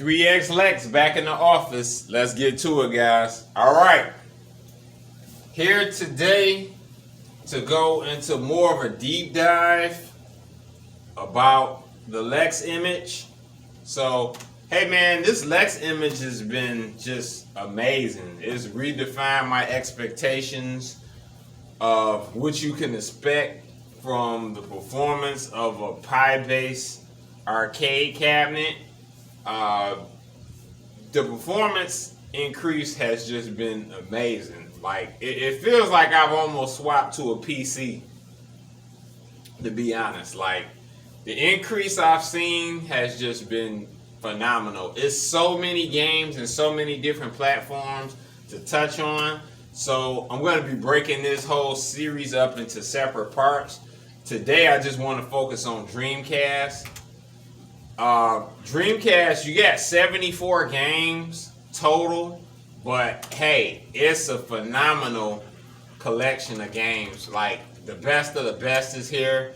3X Lexxx back in the office. Let's get to it, guys. All right. Here today to go into more of a deep dive about the Lexxx Image. So, hey man, this Lexxx Image has been just amazing. It's redefined my expectations of what you can expect from the performance of a pie-based arcade cabinet. The performance increase has just been amazing. Like it feels like I've almost swapped to a PC, to be honest. Like the increase I've seen has just been phenomenal. It's so many games and so many different platforms to touch on. So I'm going to be breaking this whole series up into separate parts. Today I just want to focus on Dreamcast. Dreamcast, you got 74 games total, but hey, it's a phenomenal collection of games. Like the best of the best is here,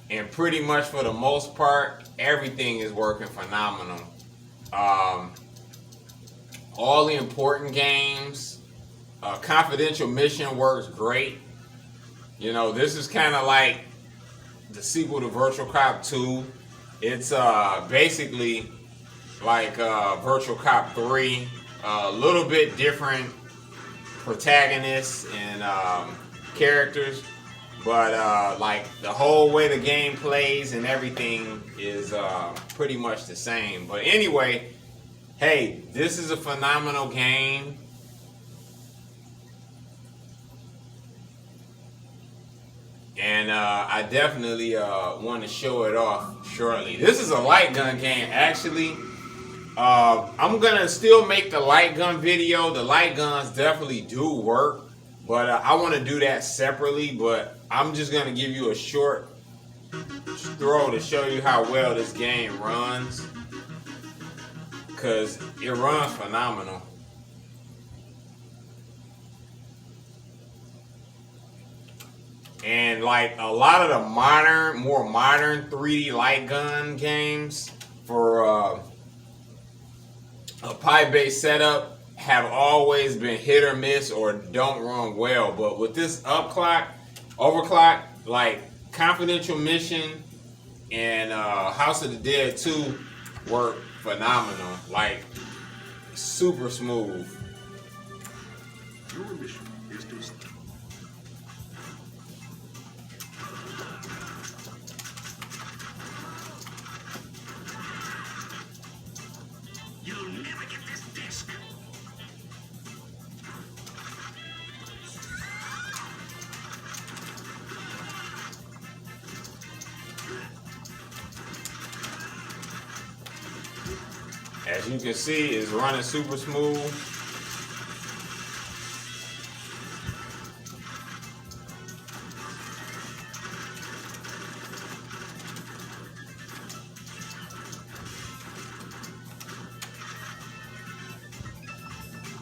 and pretty much for the most part, everything is working phenomenal. All the important games, Confidential Mission works great. You know, this is kind of like the sequel to Virtual Cop 2. It's basically like Virtual Cop 3, a little bit different protagonists and characters, but like the whole way the game plays and everything is pretty much the same. But anyway, hey, this is a phenomenal game. And I definitely want to show it off shortly. This is a light gun game, actually. I'm going to still make the light gun video. The light guns definitely do work, but I want to do that separately. But I'm just going to give you a short throw to show you how well this game runs, because it runs phenomenal. And like a lot of the more modern 3D light gun games for a pie-based setup have always been hit or miss or don't run well. But with this overclock, like Confidential Mission and House of the Dead 2 work phenomenal. Like super smooth. Your mission is to You'll never get this disc. As you can see, it's running super smooth.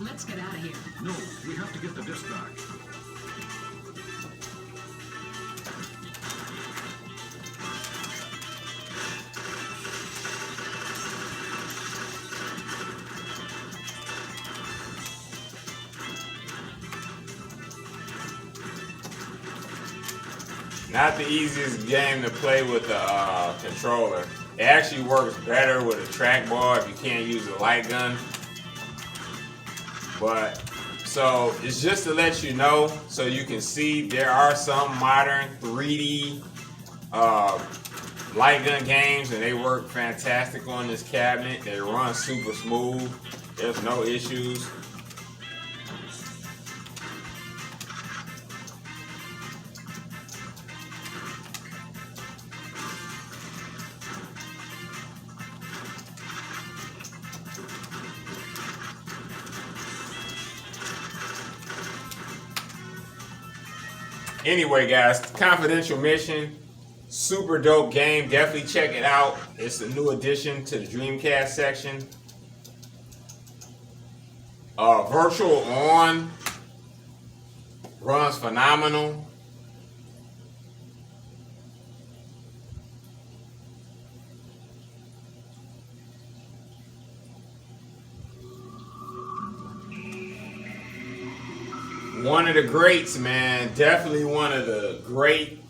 Let's get out of here. No, we have to get the disc back. Not the easiest game to play with the controller. It actually works better with a trackball if you can't use a light gun. But so it's just to let you know, so you can see there are some modern 3D light gun games, and they work fantastic on this cabinet. They run super smooth. There's no issues. Anyway, guys, Confidential Mission, super dope game. Definitely check it out. It's a new addition to the Dreamcast section. Virtual On runs phenomenal. One of the greats, man. Definitely one of the great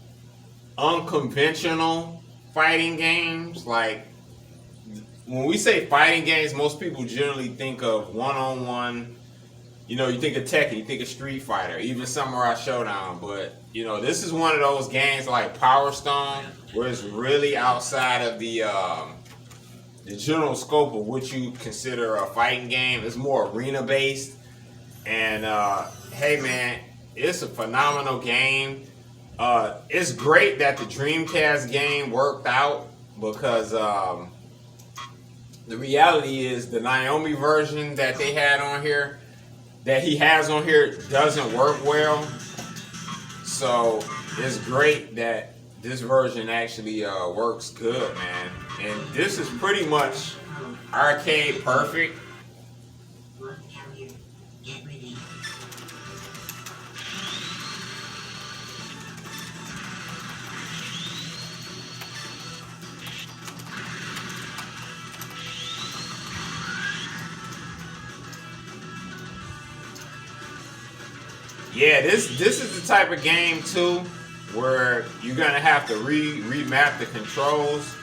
unconventional fighting games. Like, when we say fighting games, most people generally think of one-on-one. You know, you think of Tekken, you think of Street Fighter, even Samurai Showdown. But, you know, this is one of those games like Power Stone, where it's really outside of the general scope of what you consider a fighting game. It's more arena-based. And, hey, man, it's a phenomenal game. It's great that the Dreamcast game worked out because the reality is the Naomi version that they had on here, that he has on here, doesn't work well. So it's great that this version actually works good, man. And this is pretty much arcade perfect. Yeah, this is the type of game too where you're gonna have to remap the controls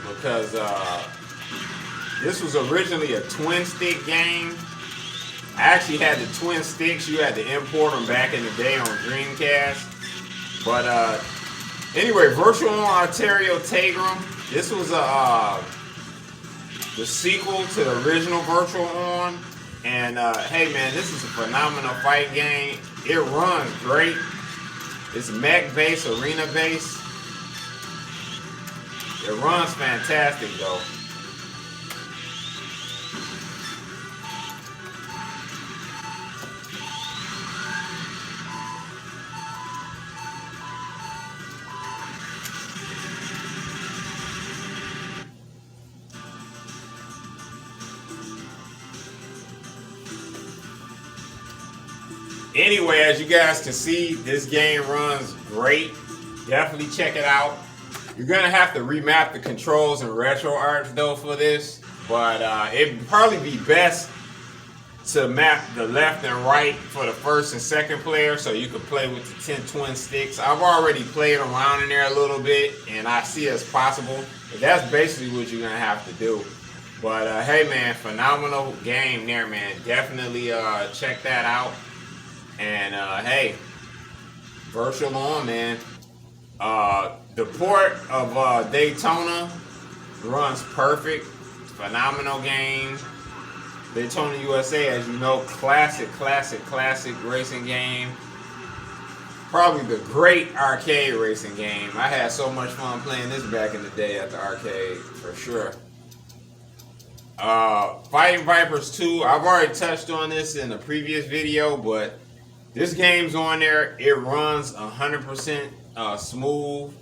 because this was originally a twin stick game. I actually had the twin sticks. You had to import them back in the day on Dreamcast. But anyway, Virtual On Tangram. This was the sequel to the original Virtual On. And hey man, this is a phenomenal fight game. It runs great. It's mech based, arena based. It runs fantastic though. Anyway, as you guys can see, this game runs great. Definitely check it out. You're gonna have to remap the controls in RetroArch though for this, but it'd probably be best to map the left and right for the first and second player so you can play with the 10 twin sticks. I've already played around in there a little bit and I see it's possible, but that's basically what you're gonna have to do. But hey man, phenomenal game there, man. Definitely check that out. And hey, Virtual On, man. The port of Daytona runs perfect. Phenomenal game. Daytona USA, as you know, classic racing game. Probably the great arcade racing game. I had so much fun playing this back in the day at the arcade, for sure. Fighting Vipers 2, I've already touched on this in a previous video, but this game's on there. It runs 100% smooth.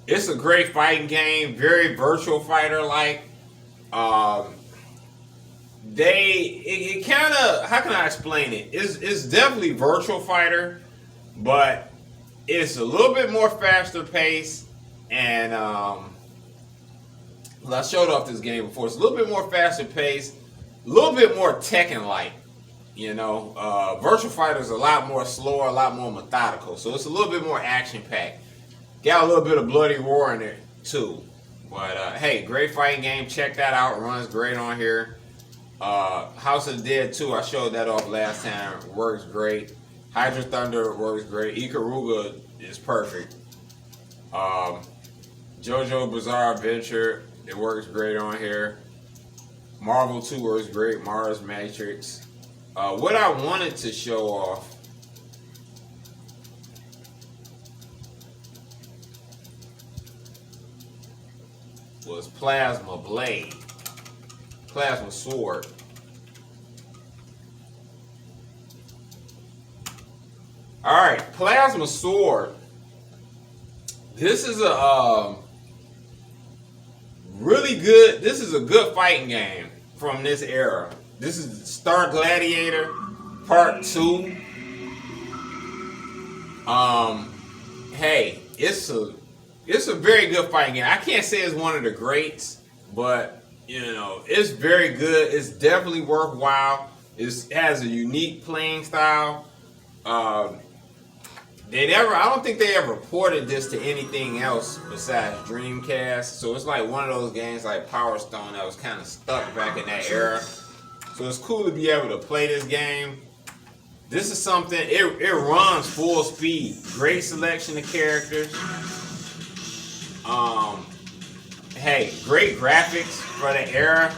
It's a great fighting game, very Virtual Fighter like. It kind of, how can I explain it? It's definitely Virtual Fighter, but it's a little bit more faster paced. And well, I showed off this game before. It's a little bit more faster paced, a little bit more Tekken like. You know, Virtual Fighter is a lot more slower, a lot more methodical. So it's a little bit more action-packed. Got a little bit of bloody roar in it, too. But, hey, great fighting game. Check that out. It runs great on here. House of the Dead 2, I showed that off last time. It works great. Hydra Thunder works great. Ikaruga is perfect. JoJo Bizarre Adventure, it works great on here. Marvel 2 works great. Mars Matrix. What I wanted to show off was Plasma Blade, Plasma Sword. Alright, Plasma Sword. This is a really good, this is a good fighting game from this era. This is Star Gladiator Part 2. Hey, it's a very good fighting game. I can't say it's one of the greats, but you know, it's very good. It's definitely worthwhile. It has a unique playing style. I don't think they ever ported this to anything else besides Dreamcast. So it's like one of those games like Power Stone that was kind of stuck back in that era. So it's cool to be able to play this game. This is something, it runs full speed. Great selection of characters. Hey, great graphics for the era.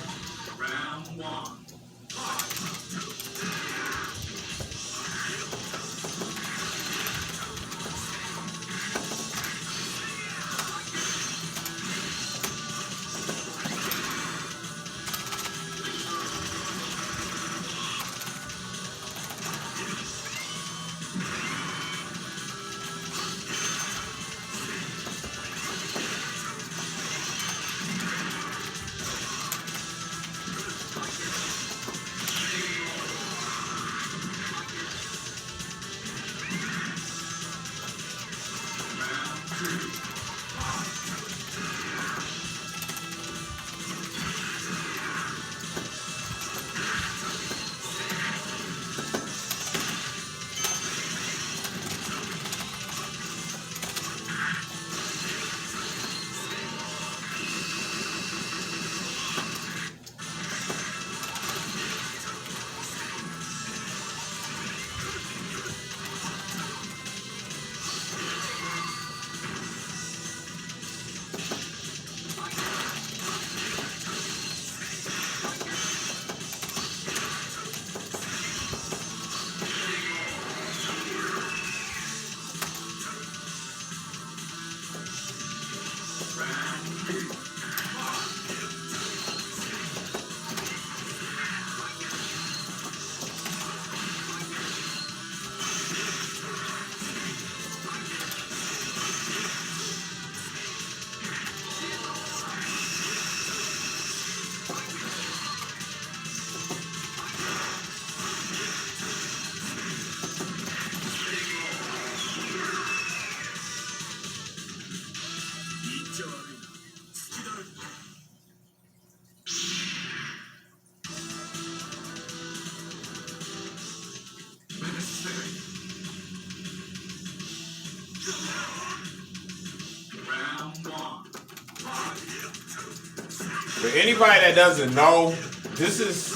For anybody that doesn't know, this is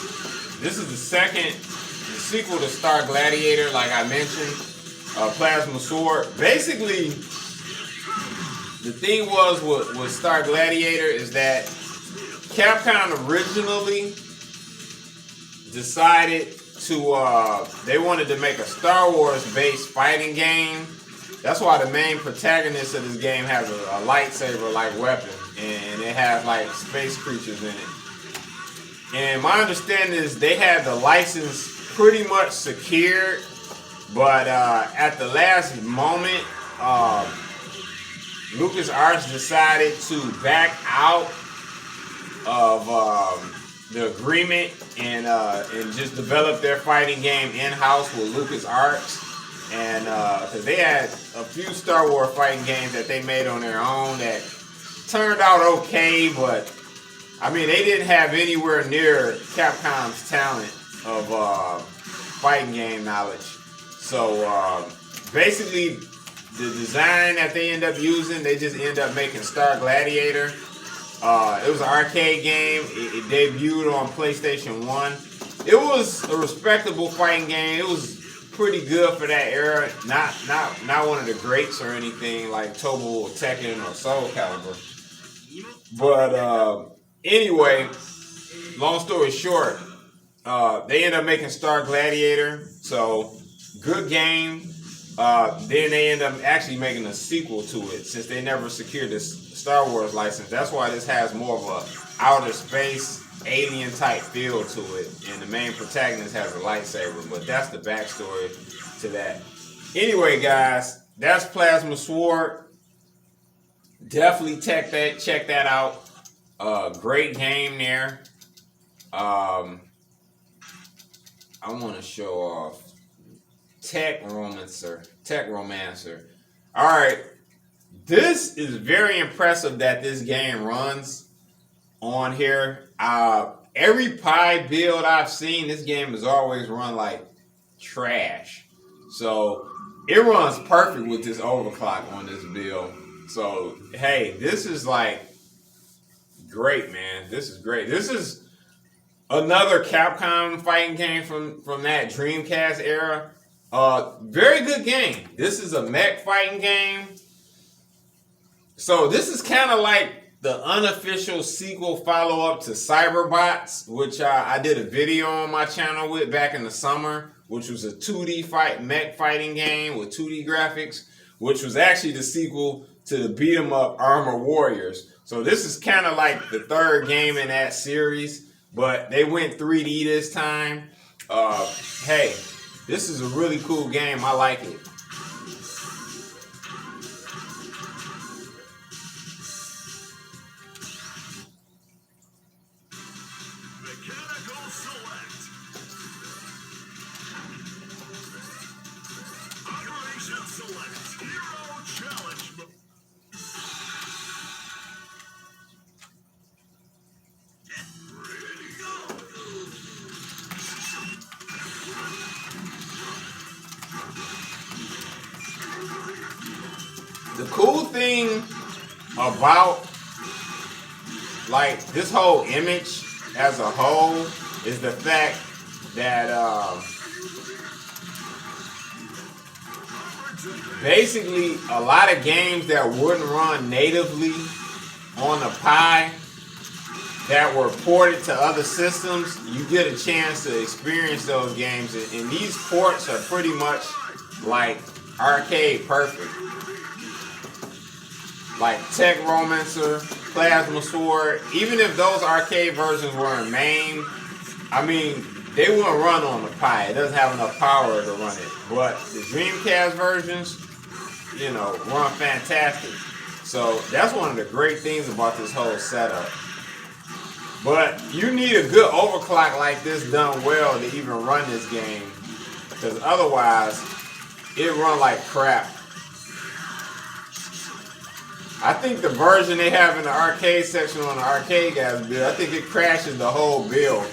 the sequel to Star Gladiator, like I mentioned, Plasma Sword. Basically, the thing was with Star Gladiator is that Capcom originally decided to they wanted to make a Star Wars based fighting game. That's why the main protagonist of this game has a lightsaber like weapon, and it has like space creatures in it. And my understanding is they had the license pretty much secured, but at the last moment, LucasArts decided to back out of the agreement and just develop their fighting game in-house with LucasArts. And because they had a few Star Wars fighting games that they made on their own that turned out okay, but I mean they didn't have anywhere near Capcom's talent of fighting game knowledge. So basically, the design that they end up using, they just end up making Star Gladiator. It was an arcade game. It debuted on PlayStation 1. It was a respectable fighting game. It was pretty good for that era. Not one of the greats or anything like Tobu or Tekken or Soul Calibur. But anyway, long story short, they ended up making Star Gladiator. So good game. Then they end up actually making a sequel to it since they never secured this Star Wars license. That's why this has more of a outer space alien type feel to it, and the main protagonist has a lightsaber, but that's the backstory to that. Anyway, guys, that's Plasma Sword. Definitely check that out. Great game there. I want to show off Tech Romancer. All right, this is very impressive that this game runs. on here. Every Pi build I've seen, this game has always run like trash. So it runs perfect with this overclock on this build. So hey, this is like great, man. This is great. This is another Capcom fighting game from that Dreamcast era. Very good game. This is a mech fighting game. So this is kind of like the unofficial sequel follow-up to Cyberbots, which I did a video on my channel with back in the summer, which was a 2D mech fighting game with 2D graphics, which was actually the sequel to the beat 'em up Armor Warriors. So this is kind of like the third game in that series, but they went 3D this time. Hey, this is a really cool game. I like it. Mechanical select. Operation select. Hero challenge. Ready, go. The cool thing about like this whole image as a whole is the fact that basically a lot of games that wouldn't run natively on the Pi that were ported to other systems, you get a chance to experience those games, and these ports are pretty much like arcade perfect. Like Tech Romancer, Plasma Sword, even if those arcade versions weren't MAME, I mean, they wouldn't run on the Pi. It doesn't have enough power to run it. But the Dreamcast versions, you know, run fantastic. So that's one of the great things about this whole setup. But you need a good overclock like this done well to even run this game, because otherwise it run like crap. I think the version they have in the arcade section on the arcade guys build, I think it crashes the whole build.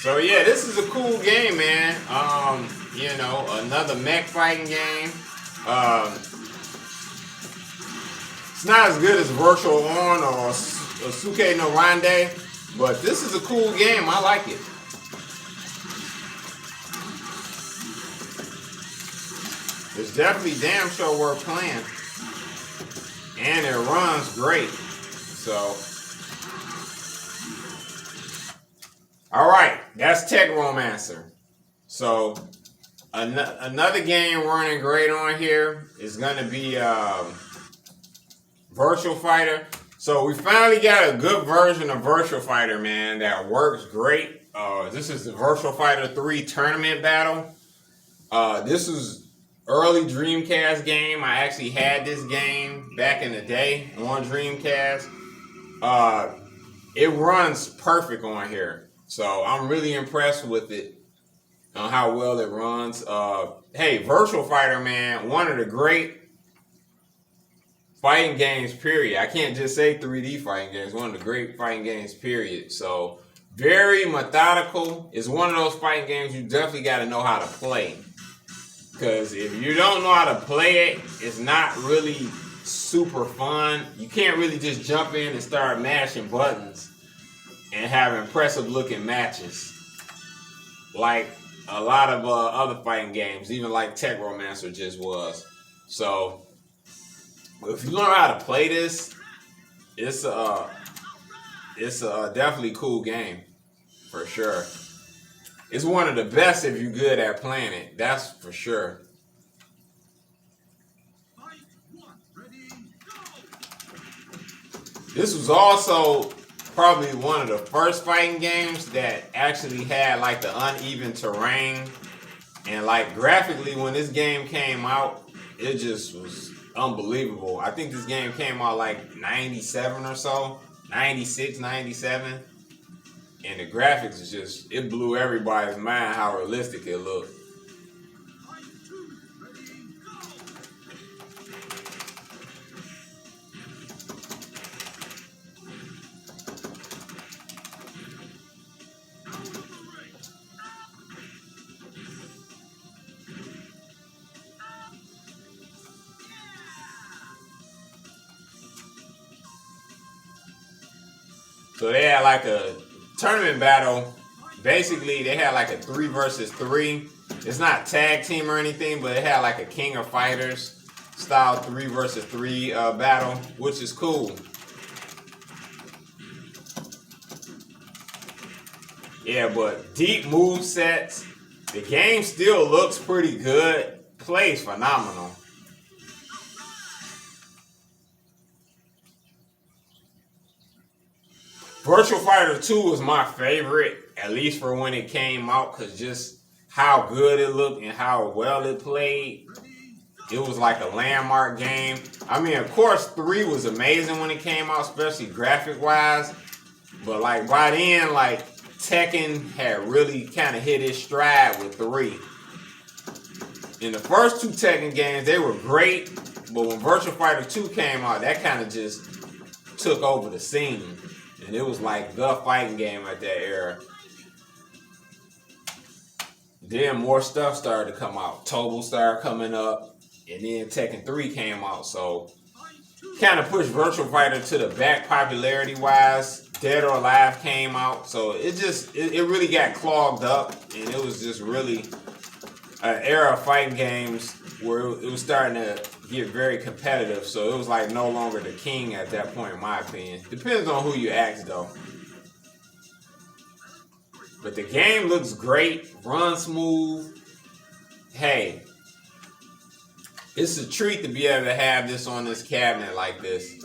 So yeah, this is a cool game, man. You know, another mech fighting game. It's not as good as Virtual On or Suke no Rande, but this is a cool game. I like it. It's definitely damn sure worth playing, and it runs great. So. All right, that's Tech Romancer. So another game running great on here is going to be Virtual Fighter. So we finally got a good version of Virtual Fighter, man, that works great. This is the Virtual Fighter 3 Tournament Battle. This is early Dreamcast game. I actually had this game back in the day on Dreamcast. It runs perfect on here. So I'm really impressed with it. on how well it runs. Hey, Virtual Fighter, man, one of the great fighting games, period. I can't just say 3D fighting games. One of the great fighting games, period. So very methodical. It's one of those fighting games you definitely got to know how to play. Because if you don't know how to play it, it's not really super fun. You can't really just jump in and start mashing buttons and have impressive looking matches like a lot of other fighting games, even like Tech Romancer just was. So if you learn how to play this, it's a definitely cool game for sure. It's one of the best if you're good at playing it. That's for sure. This was also probably one of the first fighting games that actually had like the uneven terrain, and like graphically when this game came out, it just was unbelievable. I think this game came out like 97 or so, 96, 97. And the graphics is just, it blew everybody's mind how realistic it looked. So they had like a tournament battle. Basically, they had like a 3 versus 3. It's not tag team or anything, but it had like a King of Fighters style 3 versus 3 battle, which is cool. Yeah, but deep move sets. The game still looks pretty good. Plays phenomenal. Virtual Fighter 2 was my favorite, at least for when it came out, because just how good it looked and how well it played. It was like a landmark game. I mean, of course, 3 was amazing when it came out, especially graphic-wise. But like by then, like Tekken had really kind of hit its stride with 3. In the first 2 Tekken games, they were great, but when Virtual Fighter 2 came out, that kind of just took over the scene. And it was like the fighting game at that era. Then more stuff started to come out. Total started coming up. And then Tekken 3 came out. So kind of pushed Virtual Fighter to the back popularity wise. Dead or Alive came out. So it really got clogged up. And it was just really an era of fighting games where it was starting to get very competitive. So it was like no longer the king at that point, in my opinion. Depends on who you ask, though. But the game looks great, runs smooth. Hey, it's a treat to be able to have this on this cabinet like this.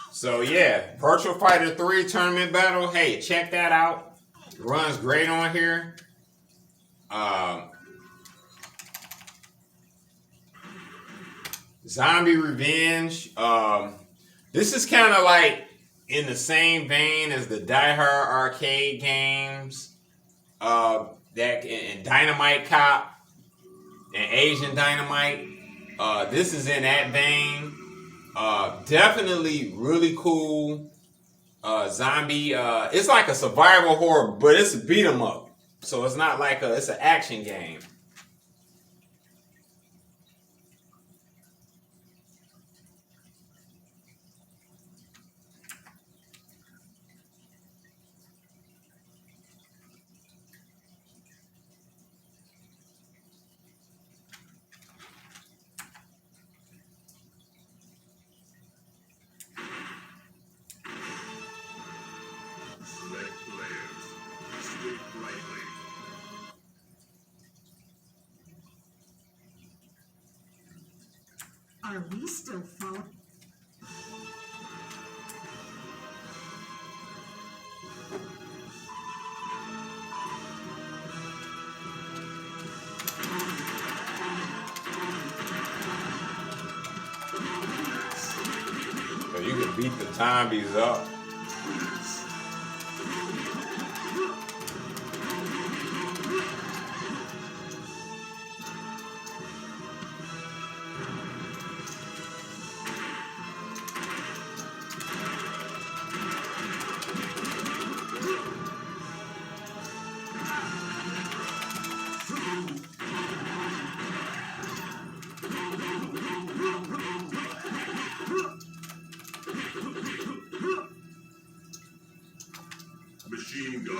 So yeah, Virtual Fighter 3 Tournament Battle. Hey, check that out. It runs great on here. Zombie Revenge. This is kind of like in the same vein as the Die Hard arcade games. And Dynamite Cop and Asian Dynamite. This is in that vein. Definitely really cool. Zombie. It's like a survival horror, but it's a beat 'em up. So it's not like it's an action game. Are we still following? You can beat the zombies up. Machine gun.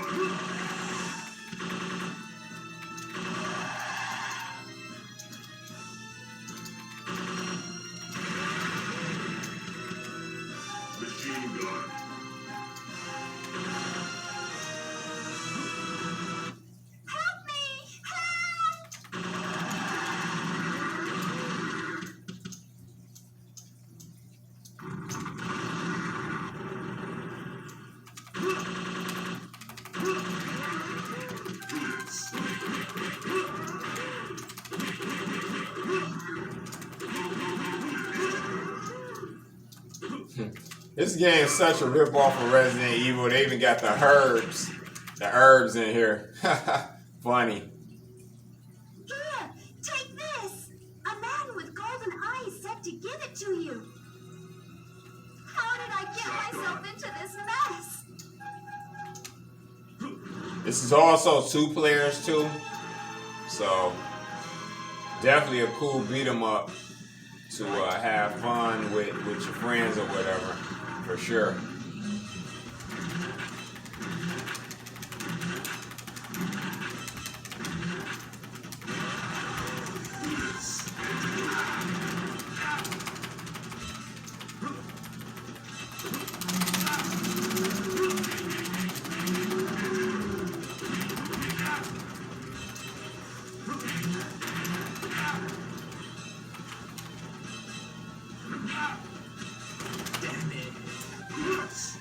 Machine gun. Help me! Help! This game is such a ripoff of Resident Evil. They even got the herbs in here. Funny. Here, take this! A man with golden eyes said to give it to you. How did I get myself into this mess? This is also 2 players too. So definitely a cool beat 'em up to have fun with your friends or whatever, for sure. Damn it. Yes.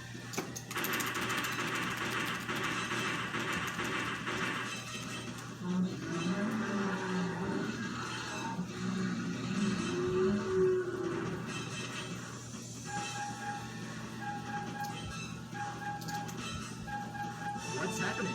What's happening?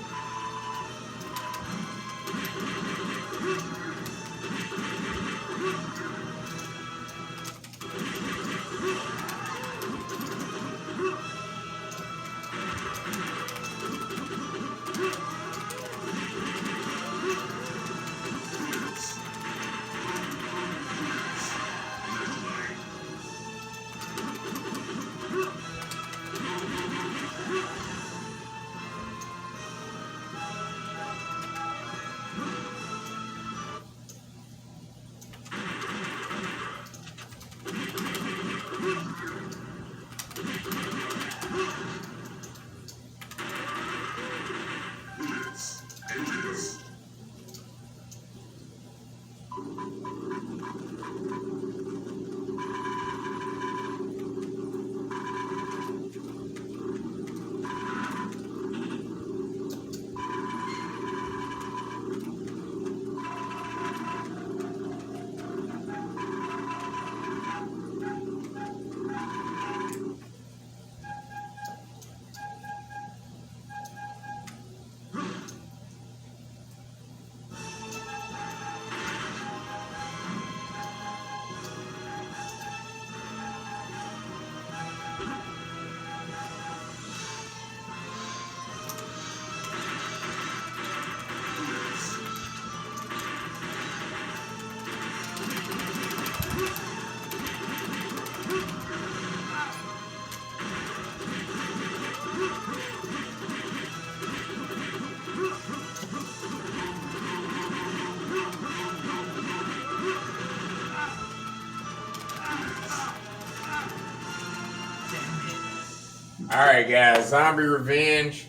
All right, guys, Zombie Revenge.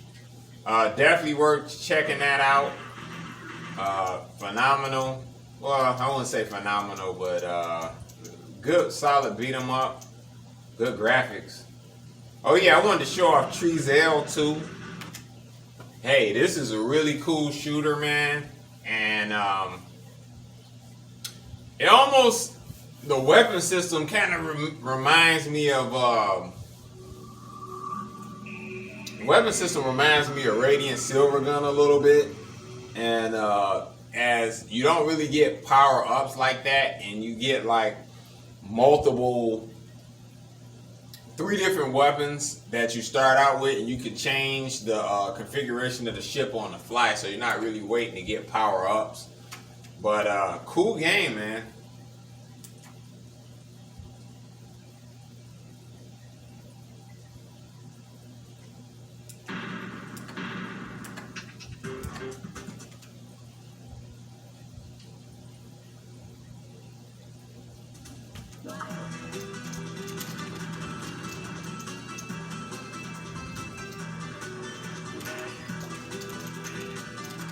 Definitely worth checking that out. Phenomenal. Well, I wouldn't say phenomenal, but good, solid beat 'em up. Good graphics. Oh yeah, I wanted to show off Trezel too. Hey, this is a really cool shooter, man, and it almost The weapon system kind of reminds me of weapon system reminds me of Radiant Silvergun a little bit, and as you don't really get power ups like that, and you get like multiple 3 different weapons that you start out with, and you can change the configuration of the ship on the fly, so you're not really waiting to get power ups. But cool game, man.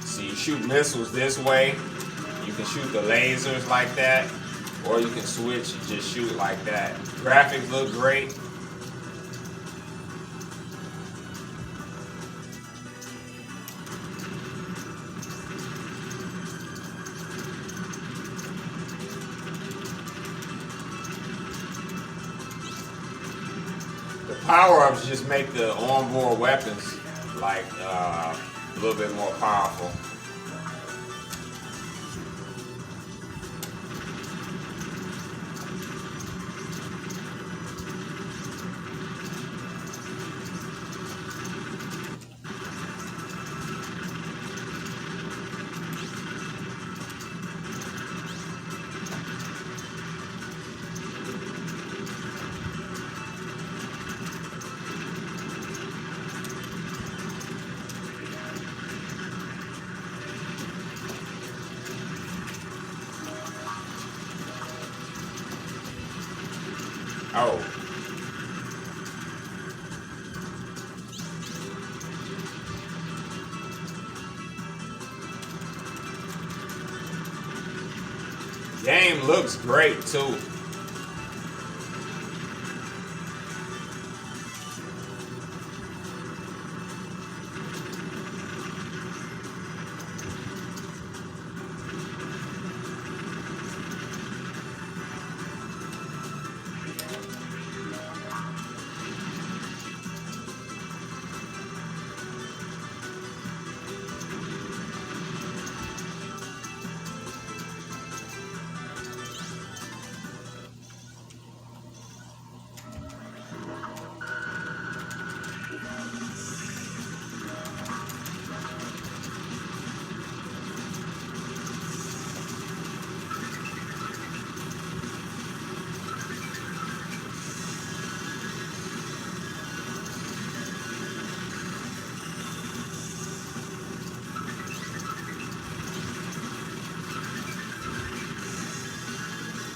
So you shoot missiles this way. You can shoot the lasers like that, or you can switch and just shoot like that. Graphics look great. The power-ups just make the onboard weapons like a little bit more powerful. Oh. Game looks great too.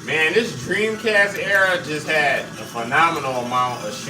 Man, this Dreamcast era just had a phenomenal amount of